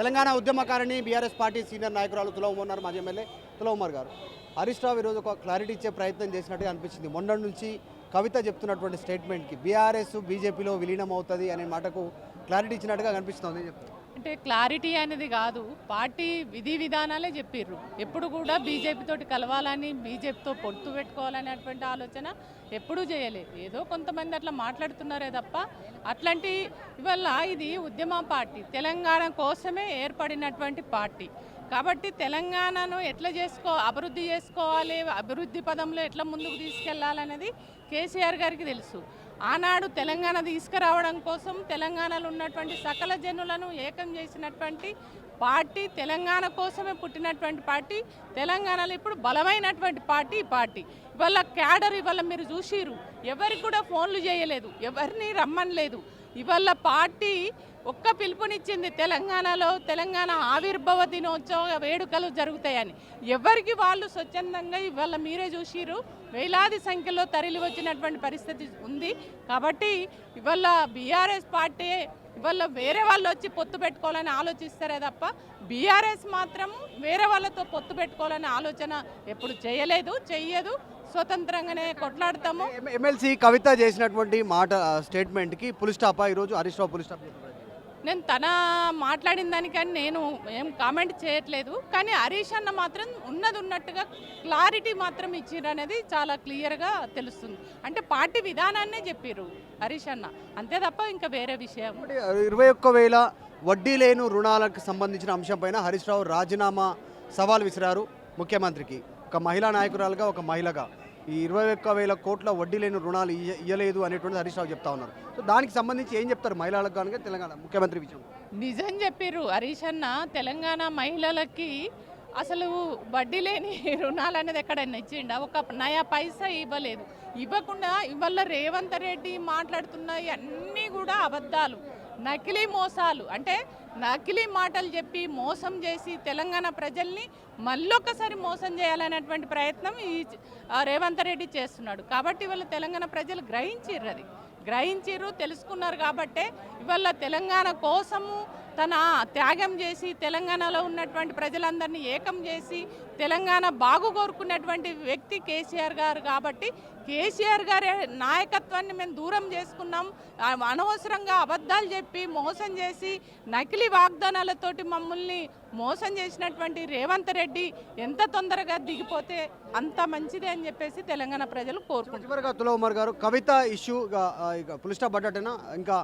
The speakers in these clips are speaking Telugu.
తెలంగాణ ఉద్యమకారిణి బీఆర్ఎస్ పార్టీ సీనియర్ నాయకురాలు తులా ఉమర్ ఉన్నారు. మాజీ ఎమ్మెల్యే తులా ఉమర్ గారు. హరీష్ రావు ఈరోజు ఒక క్లారిటీ ఇచ్చే ప్రయత్నం చేసినట్టుగా అనిపించింది. మొన్న నుంచి కవిత చెప్తున్నటువంటి స్టేట్మెంట్కి బీఆర్ఎస్ బీజేపీలో విలీనం అవుతుంది అనే మాటకు క్లారిటీ ఇచ్చినట్టుగా కనిపిస్తుంది. చెప్తారు అంటే క్లారిటీ అనేది కాదు, పార్టీ విధి విధానాలే చెప్పిర్రు. ఎప్పుడు కూడా బీజేపీతోటి కలవాలని, బీజేపీతో పొత్తు పెట్టుకోవాలనేటువంటి ఆలోచన ఎప్పుడూ చేయలేదు. ఏదో కొంతమంది అట్లా మాట్లాడుతున్నారే తప్ప అట్లాంటి ఇవల్ల ఇది ఉద్యమ పార్టీ, తెలంగాణ కోసమే ఏర్పడినటువంటి పార్టీ. కాబట్టి తెలంగాణను ఎట్లా అభివృద్ధి చేసుకోవాలి, అభివృద్ధి పదంలో ఎట్లా ముందుకు తీసుకెళ్లాలనేది కేసీఆర్ గారికి తెలుసు. ఆనాడు తెలంగాణ తీసుకురావడం కోసం తెలంగాణలో ఉన్నటువంటి సకల జనులను ఏకం చేసినటువంటి పార్టీ, తెలంగాణ కోసమే పుట్టినటువంటి పార్టీ, తెలంగాణలో ఇప్పుడు బలమైనటువంటి పార్టీ ఈ పార్టీ. ఇవాళ క్యాడర్ ఇవాళ మీరు చూసిరు, ఎవరికి కూడా ఫోన్లు చేయలేదు, ఎవరిని రమ్మనలేదు. ఇవాళ పార్టీ ఒక్క పిలుపునిచ్చింది, తెలంగాణలో తెలంగాణ ఆవిర్భావ దినోత్సవ వేడుకలు జరుగుతాయని. ఎవరికి వాళ్ళు స్వచ్ఛందంగా ఇవాళ మీరే చూసిరు, వేలాది సంఖ్యలో తరలి వచ్చినటువంటి పరిస్థితి ఉంది. కాబట్టి ఇవాళ బీఆర్ఎస్ పార్టీ ఇవాళ వేరే వాళ్ళు వచ్చి పొత్తు పెట్టుకోవాలని ఆలోచిస్తారే తప్ప బీఆర్ఎస్ మాత్రం వేరే వాళ్ళతో పొత్తు పెట్టుకోవాలనే ఆలోచన ఎప్పుడు చెయ్యదు. స్వతంత్రంగానే కొట్లాడతాము. ఎమ్మెల్సీ కవిత చేసినటువంటి మాట స్టేట్మెంట్కి పులి స్టాప్ ఈరోజు హరీష్ రావు పులి స్టాప్. నేను తన మాట్లాడిన దానికని నేను ఏం కామెంట్ చేయట్లేదు, కానీ హరీష్ అన్న మాత్రం ఉన్నట్టుగా క్లారిటీ మాత్రం ఇచ్చిర్రు అనేది చాలా క్లియర్గా తెలుస్తుంది. అంటే పార్టీ విధానాన్నే చెప్పిర్రు హరీష్ అన్న, అంతే తప్ప ఇంకా వేరే విషయం. 21,000 వడ్డీ లేని రుణాలకు సంబంధించిన అంశంపైన హరీష్ రావు రాజీనామా సవాల్ విసిరారు ముఖ్యమంత్రికి. ఒక మహిళా నాయకురాలుగా, ఒక మహిళగా ఈ 21,000 కోట్ల వడ్డీ లేని రుణాలు ఇయ్యలేదు అనేటువంటి హరీష్ రావు చెప్తా ఉన్నారు. సో దానికి సంబంధించి ఏం చెప్తారు మహిళలకు కనుక తెలంగాణ ముఖ్యమంత్రి విషయం? నిజం చెప్పిర్రు హరీష్ అన్న. తెలంగాణ మహిళలకి అసలు వడ్డీ లేని రుణాలు అనేది ఎక్కడైనా ఇచ్చిండా? ఒక నయా పైసా ఇవ్వలేదు. ఇవ్వకుండా ఇవాళ రేవంత్ రెడ్డి మాట్లాడుతున్నాయి అన్నీ కూడా అబద్ధాలు, నకిలీ మోసాలు. అంటే నకిలీ మాటలు చెప్పి మోసం చేసి తెలంగాణ ప్రజల్ని మళ్ళొక్కసారి మోసం చేయాలనేటువంటి ప్రయత్నం ఈ రేవంత్ రెడ్డి చేస్తున్నాడు. కాబట్టి ఇవాళ తెలంగాణ ప్రజలు గ్రహించిర్రు, తెలుసుకున్నారు. కాబట్టే ఇవాళ తెలంగాణ కోసము తన త్యాగం చేసి తెలంగాణలో ఉన్నటువంటి ప్రజలందరినీ ఏకం చేసి తెలంగాణ బాగు కోరుకున్నటువంటి వ్యక్తి కేసీఆర్ గారు. కాబట్టి కేసీఆర్ గారి నాయకత్వాన్ని మేము దూరం చేసుకున్నాం. అనవసరంగా అబద్ధాలు చెప్పి మోసం చేసి నకిలీ వాగ్దానాలతోటి మమ్మల్ని మోసం చేసినటువంటి రేవంత్ రెడ్డి ఎంత తొందరగా దిగిపోతే అంత మంచిది అని చెప్పేసి తెలంగాణ ప్రజలు కోరుకుంటున్నారు. తులా ఉమర్ గారు, కవిత ఇష్యూ పులి స్టాప్ పడ్డట్టేనా ఇంకా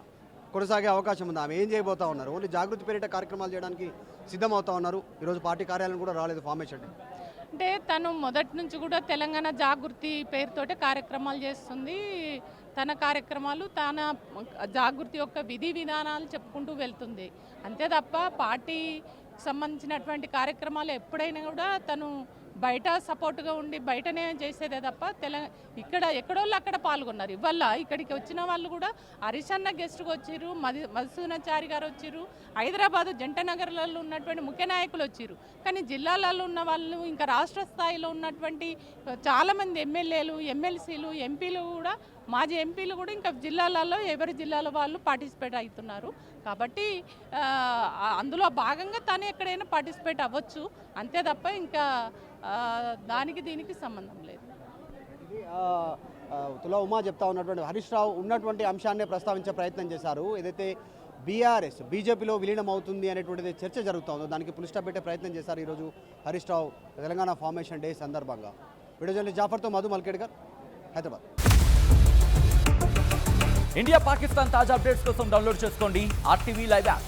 కొనసాగే అవకాశం ఉంది? ఆమె ఏం చేయబోతా ఉన్నారు? ఓన్లీ జాగృతి పేరిట కార్యక్రమాలు చేయడానికి సిద్ధమవుతా ఉన్నారు. ఈరోజు పార్టీ కార్యాలయం కూడా రాలేదు ఫార్మేషన్. అంటే తను మొదటి నుంచి కూడా తెలంగాణ జాగృతి పేరుతోటే కార్యక్రమాలు చేస్తుంది. తన కార్యక్రమాలు, తన జాగృతి యొక్క విధి విధానాలు చెప్పుకుంటూ వెళ్తుంది. అంతే తప్ప పార్టీకి సంబంధించినటువంటి కార్యక్రమాలు ఎప్పుడైనా కూడా తను బయట సపోర్ట్గా ఉండి బయటనే చేసేదే తప్ప ఇక్కడ ఎక్కడోళ్ళు అక్కడ పాల్గొన్నారు. ఇవాళ ఇక్కడికి వచ్చిన వాళ్ళు కూడా హరీష్ అన్న గెస్ట్గా వచ్చిర్రు, మధుసూదనాచారి గారు వచ్చిర్రు, హైదరాబాదు జంటనగర్లలో ఉన్నటువంటి ముఖ్య నాయకులు వచ్చిర్రు. కానీ జిల్లాలలో ఉన్న వాళ్ళు, ఇంకా రాష్ట్ర స్థాయిలో ఉన్నటువంటి చాలామంది ఎమ్మెల్యేలు, ఎమ్మెల్సీలు, ఎంపీలు కూడా, మాజీ ఎంపీలు కూడా ఇంకా జిల్లాలలో ఎవరి జిల్లాలో వాళ్ళు పార్టిసిపేట్ అవుతున్నారు. కాబట్టి అందులో భాగంగా తను ఎక్కడైనా పార్టిసిపేట్ అవ్వచ్చు, అంతే తప్ప ఇంకా దానికి దీనికి సంబంధం లేదు. తులా ఉమా చెప్తా ఉన్నటువంటి హరీష్ రావు ఉన్నటువంటి అంశాన్ని ప్రస్తావించే ప్రయత్నం చేశారు. ఏదైతే బీఆర్ఎస్ బీజేపీలో విలీనం అవుతుంది అనేటువంటిది చర్చ జరుగుతుందో దానికి పులి స్టాప్ పెట్టే ప్రయత్నం చేశారు ఈరోజు హరీష్ రావు తెలంగాణ ఫార్మేషన్ డే సందర్భంగా. వీడియో జర్నలిస్ట్ జాఫర్తో మధు మల్కేడ్కర్, హైదరాబాద్. ఇండియా పాకిస్తాన్ తాజా అప్డేట్స్ కోసం డౌన్లోడ్ చేసుకోండి RTV లైవ్ యాప్.